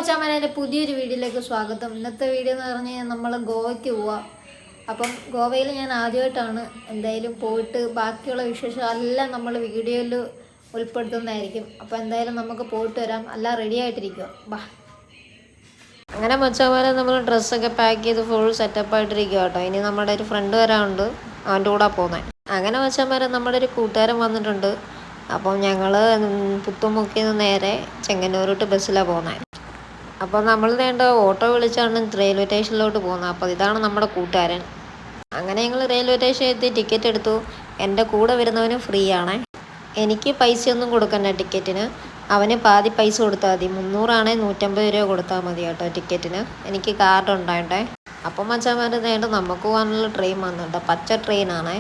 മച്ചാമാരെ പുതിയൊരു വീഡിയോയിലേക്ക് സ്വാഗതം. ഇന്നത്തെ വീഡിയോ എന്ന് പറഞ്ഞു കഴിഞ്ഞാൽ നമ്മൾ ഗോവയ്ക്ക് പോവാം. അപ്പം ഗോവയിൽ ഞാൻ ആദ്യമായിട്ടാണ് എന്തായാലും പോയിട്ട് ബാക്കിയുള്ള വിശേഷം എല്ലാം നമ്മൾ വീഡിയോയിൽ ഉൾപ്പെടുത്തുന്നതായിരിക്കും. അപ്പോൾ എന്തായാലും നമുക്ക് പോയിട്ട് വരാം. എല്ലാം റെഡി ആയിട്ടിരിക്കുക. ബാ. അങ്ങനെ മച്ചാമാരെ നമ്മൾ ഡ്രസ്സൊക്കെ പാക്ക് ചെയ്ത് ഫുൾ സെറ്റപ്പായിട്ടിരിക്കുക കേട്ടോ. ഇനി നമ്മുടെ ഒരു ഫ്രണ്ട് വരാനുണ്ട്, അവൻ്റെ കൂടെ പോകുന്നത്. അങ്ങനെ മച്ചാമാരെ നമ്മുടെ ഒരു കൂട്ടുകാരൻ വന്നിട്ടുണ്ട്. അപ്പം ഞങ്ങൾ പുത്തുമുക്കിൽ നിന്ന് നേരെ ചെങ്ങന്നൂരോട്ട് ബസ്സിലാണ് പോകുന്നത്. അപ്പോൾ നമ്മൾ വേണ്ട ഓട്ടോ വിളിച്ചാണ് റെയിൽവേ സ്റ്റേഷനിലോട്ട് പോകുന്നത്. അപ്പോൾ ഇതാണ് നമ്മുടെ കൂട്ടുകാരൻ. അങ്ങനെ ഞങ്ങൾ റെയിൽവേ സ്റ്റേഷനിൽ എത്തി ടിക്കറ്റ് എടുത്തു. എൻ്റെ കൂടെ വരുന്നവന് ഫ്രീ ആണ്. എനിക്ക് പൈസയൊന്നും കൊടുക്കണ്ട ടിക്കറ്റിന്. അവന് പാതി പൈസ കൊടുത്താൽ മതി. 300 150 രൂപ കൊടുത്താൽ മതി കേട്ടോ ടിക്കറ്റിന്. എനിക്ക് കാർഡ് ഉണ്ടായിട്ടെ. അപ്പം മച്ചാന്മാർ നേണ്ട നമുക്ക് പോകാനുള്ള ട്രെയിൻ വന്നിട്ടുണ്ട്. പച്ച ട്രെയിനാണ്.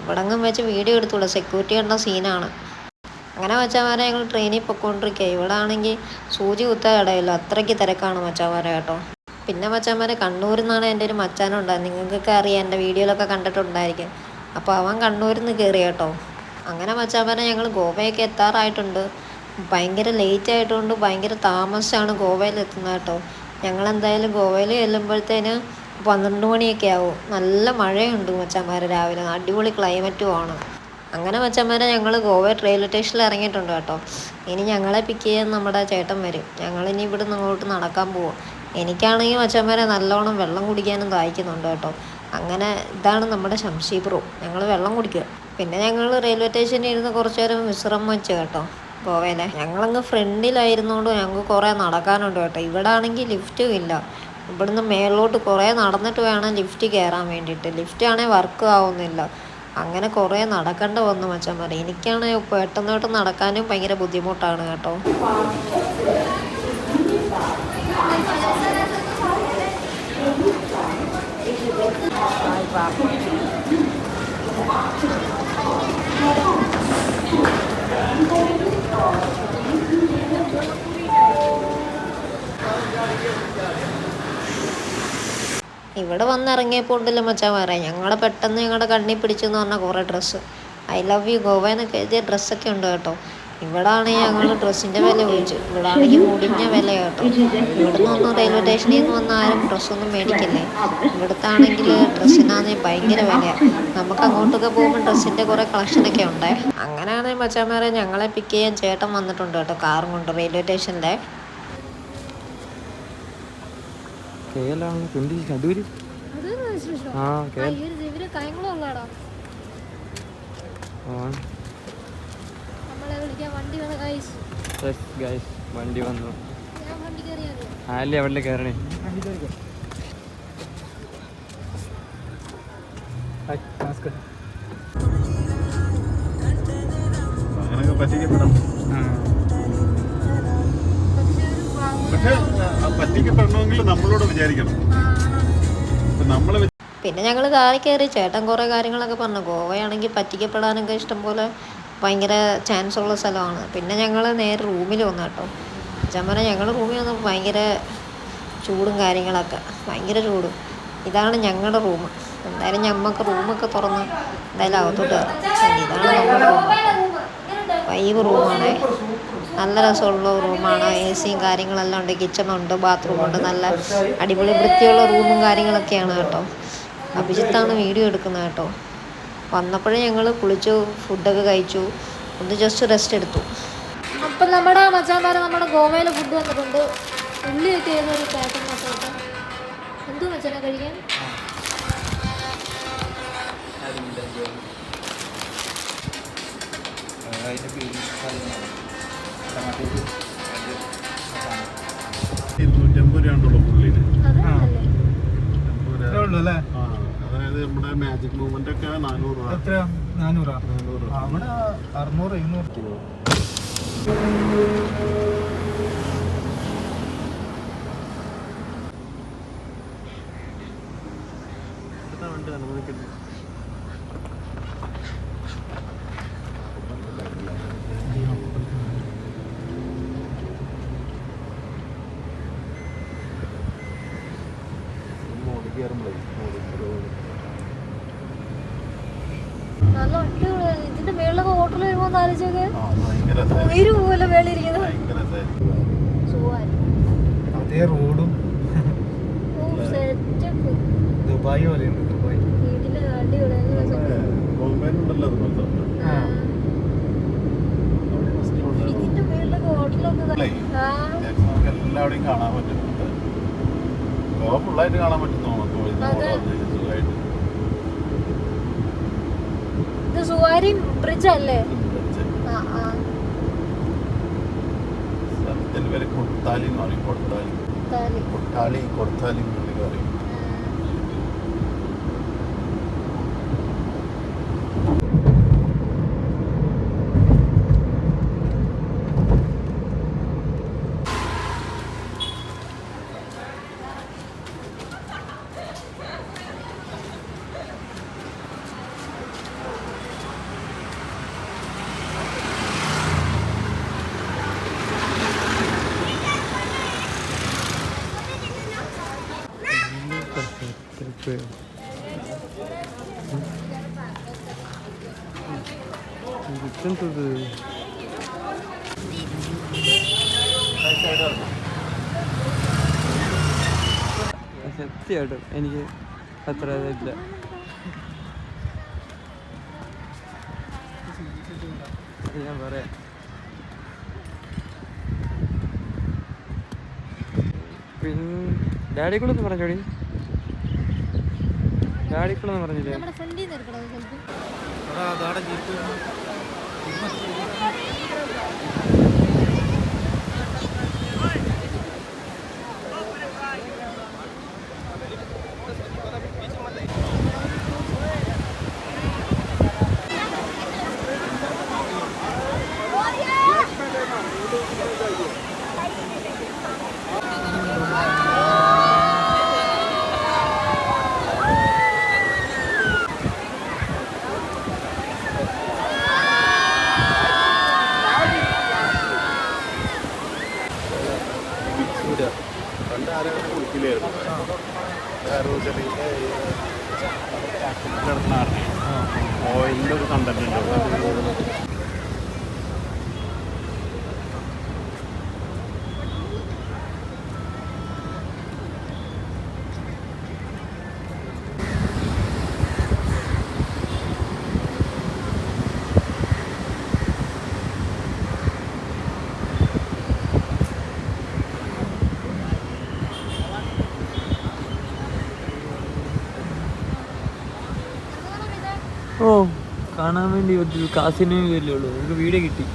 ഇവിടെങ്ങും വെച്ച് വീഡിയോ എടുത്തുള്ളൂ. സെക്യൂരിറ്റി കണ്ട സീനാണ്. അങ്ങനെ മച്ചാന്മാരെ ഞങ്ങൾ ട്രെയിനിൽ പൊയ്ക്കൊണ്ടിരിക്കുക. ഇവിടെ ആണെങ്കിൽ സൂചി കുത്താൻ ഇടയില്ല, അത്രയ്ക്ക് തിരക്കാണ് മച്ചാന്മാരെ കേട്ടോ. പിന്നെ മച്ചാന്മാരെ കണ്ണൂരിൽ നിന്നാണ് എൻ്റെ ഒരു മച്ചാനുണ്ടായത്. നിങ്ങൾക്കൊക്കെ അറിയാം, എൻ്റെ വീഡിയോയിലൊക്കെ കണ്ടിട്ടുണ്ടായിരിക്കും. അപ്പോൾ അവൻ കണ്ണൂരിൽ നിന്ന് കയറി കേട്ടോ. അങ്ങനെ മച്ചാന്മാരെ ഞങ്ങൾ ഗോവയൊക്കെ എത്താറായിട്ടുണ്ട്. ഭയങ്കര ലേറ്റ് ആയതുകൊണ്ട് ഭയങ്കര താമസിച്ചാണ് ഗോവയിൽ എത്തുന്നത് കേട്ടോ. ഞങ്ങളെന്തായാലും ഗോവയിൽ ചെല്ലുമ്പോഴത്തേന് 12 മണിയൊക്കെ ആവും. നല്ല മഴയുണ്ട് മച്ചാന്മാരെ രാവിലെ. അടിപൊളി ക്ലൈമറ്റുമാണ്. അങ്ങനെ മച്ചന്മാരെ ഞങ്ങൾ ഗോവ റെയിൽവേ സ്റ്റേഷനിൽ ഇറങ്ങിയിട്ടുണ്ട് കേട്ടോ. ഇനി ഞങ്ങളെ പിക്ക് ചെയ്യാൻ നമ്മുടെ ചേട്ടൻ വരും. ഞങ്ങളിനി ഇവിടെ നിന്ന് അങ്ങോട്ട് നടക്കാൻ പോവും. എനിക്കാണെങ്കിൽ മച്ചന്മാരെ നല്ലോണം വെള്ളം കുടിക്കാനും ദാഹിക്കുന്നുണ്ട് കേട്ടോ. അങ്ങനെ ഇതാണ് നമ്മുടെ ശംഷീബ്രോ. ഞങ്ങൾ വെള്ളം കുടിക്കുക. പിന്നെ ഞങ്ങൾ റെയിൽവേ സ്റ്റേഷനിൽ ഇരുന്ന് കുറച്ച് നേരം വിശ്രമം വെച്ച് കേട്ടോ. ഗോവയിലെ ഞങ്ങളങ്ങ് ഫ്രണ്ടിലായിരുന്നുകൊണ്ട് ഞങ്ങൾക്ക് കുറേ നടക്കാനുണ്ട് കേട്ടോ. ഇവിടെ ആണെങ്കിൽ ലിഫ്റ്റും ഇല്ല. ഇവിടുന്ന് മേളിലോട്ട് കുറേ നടന്നിട്ട് വേണം ലിഫ്റ്റ് കയറാൻ വേണ്ടിയിട്ട്. ലിഫ്റ്റ് ആണെങ്കിൽ വർക്ക് ആവുന്നില്ല. അങ്ങനെ കുറേ നടക്കേണ്ട വന്നു മച്ചാന്മാരെ. എനിക്കാണ് പെട്ടെന്നോട്ട് നടക്കാനും ഭയങ്കര ബുദ്ധിമുട്ടാണ് കേട്ടോ. ഇവിടെ വന്നിറങ്ങിയപ്പോൾ ഉണ്ടല്ലോ മച്ചാന്മാരെ, ഞങ്ങളെ പെട്ടെന്ന് ഞങ്ങളുടെ കണ്ണിൽ പിടിച്ചെന്ന് പറഞ്ഞാൽ കുറേ dress. I love you Goa എന്നൊക്കെ എഴുതിയ ഡ്രസ്സൊക്കെ ഉണ്ട് കേട്ടോ. ഇവിടെ ആണെങ്കിൽ ഞങ്ങൾ ഡ്രസ്സിൻ്റെ വില ചോദിച്ചു. ഇവിടെ ആണെങ്കിൽ മുടിഞ്ഞ വില കേട്ടോ. ഇവിടുന്ന് ഒന്നും റെയിൽവേ സ്റ്റേഷനിൽ നിന്ന് വന്ന ആരും ഡ്രസ്സൊന്നും മേടിക്കില്ലേ. ഇവിടുത്തെ ആണെങ്കിൽ ഡ്രസ്സിനാണെങ്കിൽ ഭയങ്കര വിലയാണ്. നമുക്ക് അങ്ങോട്ടൊക്കെ പോകുമ്പോൾ ഡ്രസ്സിൻ്റെ കുറേ കളക്ഷനൊക്കെ ഉണ്ട്. അങ്ങനെയാണെങ്കിൽ മച്ചാന്മാരെ ഞങ്ങളെ പിക്ക് ചെയ്യാൻ ചേട്ടൻ വന്നിട്ടുണ്ട് കേട്ടോ, കാറും കൊണ്ട് റെയിൽവേ സ്റ്റേഷനിലെ. വണ്ടി വന്നു. ആല്ലേ അവിടെ കയറണേ. അങ്ങനെയൊക്കെ പറ്റിക്കപ്പെടാം. പക്ഷെ പറ്റിക്കപ്പെടണമെങ്കിൽ നമ്മളോട് വിചാരിക്കണം. പിന്നെ ഞങ്ങൾ കാറിൽ കയറി. ചേട്ടൻ കുറേ കാര്യങ്ങളൊക്കെ പറഞ്ഞു. ഗോവയാണെങ്കിൽ പറ്റിക്കപ്പെടാനൊക്കെ ഇഷ്ടംപോലെ ഭയങ്കര ചാൻസ് ഉള്ള സ്ഥലമാണ്. പിന്നെ ഞങ്ങൾ നേരെ റൂമിൽ വന്നു കേട്ടോ. ചമ്മനെ ഞങ്ങൾ റൂമിൽ വന്നപ്പോൾ ഭയങ്കര ചൂടും കാര്യങ്ങളൊക്കെ, ഭയങ്കര ചൂടും. ഇതാണ് ഞങ്ങളുടെ റൂം. എന്തായാലും ഞമ്മക്ക് റൂമൊക്കെ തുറന്ന് എന്തായാലും അകത്തോട്ട് കയറാം. ഇതാണ് നമ്മുടെ റൂം. വൈബ് റൂമാണ്. നല്ല രസമുള്ള റൂമാണ്. എ സിയും കാര്യങ്ങളെല്ലാം ഉണ്ട്. കിച്ചണുണ്ട്, ബാത്റൂമുണ്ട്. നല്ല അടിപൊളി വൃത്തിയുള്ള റൂമും കാര്യങ്ങളൊക്കെയാണ് കേട്ടോ. അഭിജിത്താണ് വീഡിയോ എടുക്കുന്നത് കേട്ടോ. വന്നപ്പോഴേ ഞങ്ങൾ കുളിച്ചു, ഫുഡൊക്കെ കഴിച്ചു, ഒന്ന് ജസ്റ്റ് റെസ്റ്റ് എടുത്തു. അപ്പം നമ്മുടെ മച്ചാന്മാരെ നമ്മുടെ ഗോവയിൽ ഫുഡ് വന്നിട്ടുണ്ട്. ഉള്ളിയൊക്കെ ചെയ്തൊരു പാറ്റേൺ മസാല. എന്തോ മച്ചാനെ കഴിക്കാൻ? അതായത് നമ്മുടെ മാജിക് മൂവ്മെന്റ് ഒക്കെ 400 രൂപ. എത്രയാ? 400. അവിടെ 600 700 കിലോ. നല്ല അടിപൊളി. ഇതിന്റെ മേളിലൊക്കെ ഹോട്ടൽ വരുമ്പോ ആലോചിച്ചൊക്കെ പോലെ മേളിരിക്കുന്നത്. അതേ റോഡും സെറ്റപ്പ് ദുബായ് പോലെയുണ്ട്. ദുബായ് വീട്ടിലെ അടിപൊളി നല്ല രസമുണ്ട്. ബോംബെയിലുണ്ടല്ലോ അതുപോലത്തെ ഉണ്ട്. ആ അവിടെ restaurant ആണ്. ഇതിന്റെ മേളിലൊക്കെ ഹോട്ടലൊക്കെ അല്ലേ? ആ നമുക്ക് എല്ലാവിടെയും കാണാൻ പറ്റും. ഗോവ ഫുള്ളായിട്ട് കാണാൻ പറ്റും നമുക്ക്. അതെ. സുഖമായിട്ട് ഇത് സുവാരി ബ്രിഡ്ജ് അല്ലേ? ആ ആ സ്ഥലത്തിന് പേര് കൊട്ടാലി എന്ന് പറയും. കൊട്ടാലി താലി. കൊടുത്താലി എന്ന് പറയും. സത്യമായിട്ടും എനിക്ക് അത്ര ഇതില്ല. ഞാൻ പറയാം. പിന്നെ ഡാഡിക്കുള്ളൊന്ന് പറഞ്ഞോടി. ഡാഡിക്കുള്ളൊന്ന് പറഞ്ഞില്ലേ? നമ്മുടെ ഫ്രണ്ടിൽ നിന്ന് എടുക്കണോ ചിലപ്പോൾ? അതാണ് ജീപ്പ്. പണ്ട് ആരെങ്കിലും കുളിക്കില്ലായിരുന്നു. ഓയിലിൻ്റെ ഒരു കണ്ടന്റ് ഉണ്ട്. ഓ കാണാൻ വേണ്ടി ഒരു കാസിനോ വരില്ലേ ഉള്ളൂ. നമുക്ക് വീഡിയോ കിട്ടി.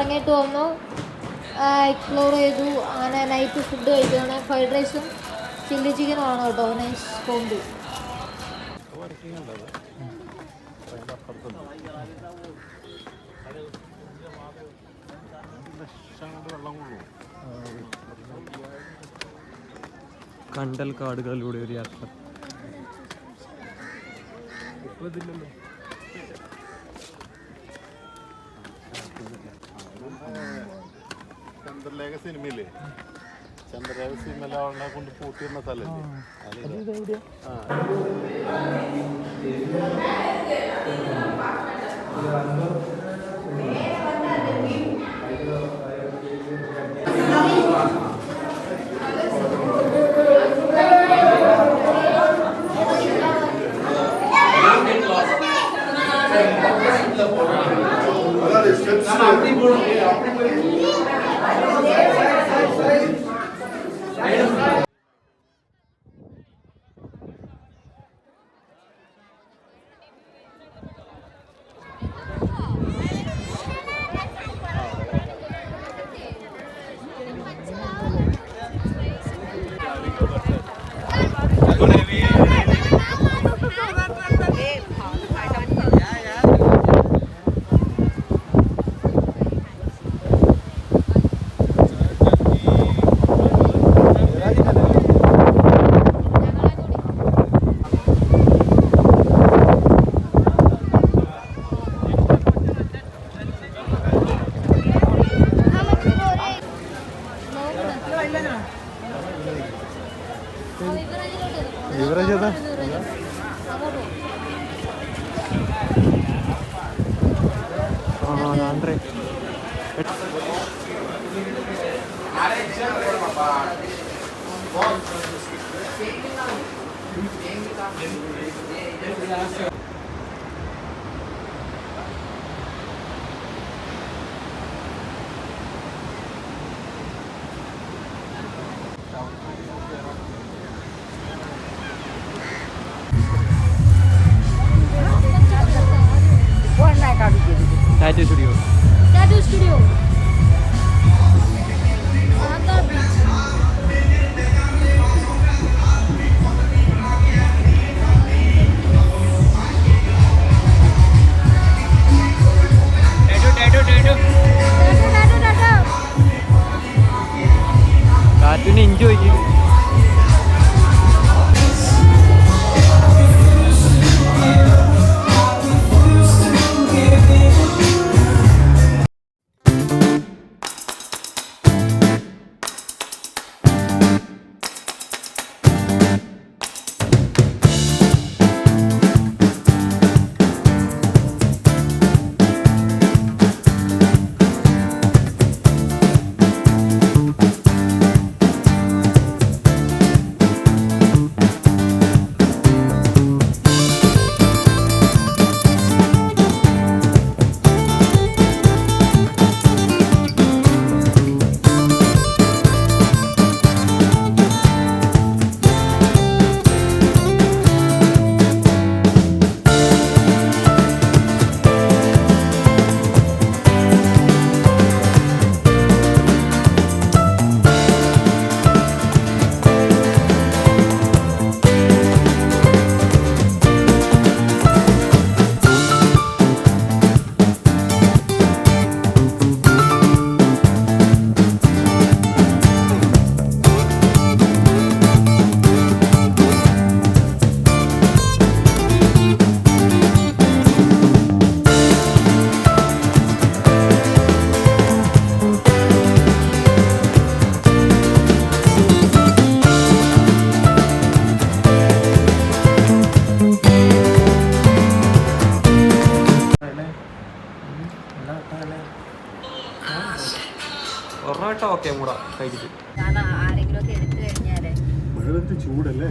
ഇറങ്ങിയിട്ട് വന്നു, എക്സ്പ്ലോർ ചെയ്തു. അങ്ങനെ നൈറ്റ് ഫുഡ് കഴിക്കുകയാണ്. ഫ്രൈഡ് റൈസും ചില്ലി ചിക്കനും ആണ് കേട്ടോ. നൈസ് കോമ്പി. കണ്ടൽ കാടുകളിലൂടെ ഒരു യാത്ര. ഇപ്പൊ ഇതില്ലല്ലോ. ചന്ദ്രലേഖ സിനിമയില്ലേ, ചന്ദ്രലേഖ സിനിമയിലെ കൊണ്ട് പൂട്ടിയിരുന്ന സ്ഥലല്ലേ. Tattoo studio. Tattoo studio. ടാറ്റുവിനെ എൻജോയ് ചെയ്യും. ഒരെണ്ണം ഓക്കെ മൂടാ കഴിച്ചിട്ട്. ആരെങ്കിലും ഒക്കെ എടുത്തു കഴിഞ്ഞാലേ ചൂടല്ലേ.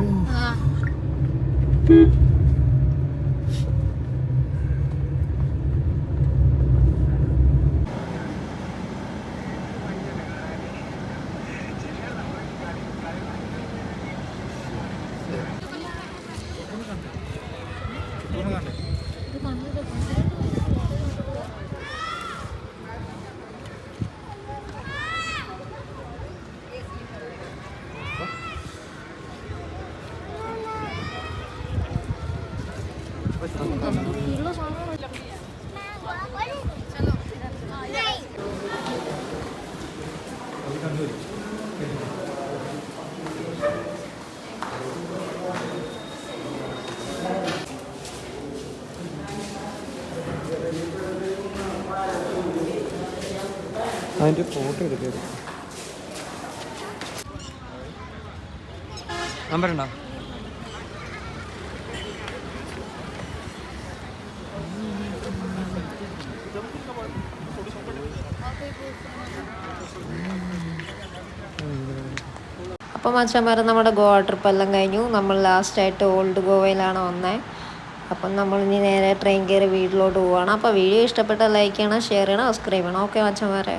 അതിൻ്റെ ഫോട്ടോ എടുക്കരുത്. നമ്പർ ഉണ്ടോ? അപ്പം മച്ചന്മാരെ നമ്മുടെ ഗോവ ട്രിപ്പ് എല്ലാം കഴിഞ്ഞു. നമ്മൾ ലാസ്റ്റായിട്ട് ഓൾഡ് ഗോവയിലാണ് വന്നത്. അപ്പം നമ്മൾ ഇനി നേരെ ട്രെയിൻ കയറി വീട്ടിലോട്ട് പോവുകയാണ്. അപ്പോൾ വീഡിയോ ഇഷ്ടപ്പെട്ടാൽ ലൈക്ക് ചെയ്യണം, ഷെയർ ചെയ്യണം, സബ്സ്ക്രൈബ് ചെയ്യണം. ഓക്കെ മച്ചന്മാരെ.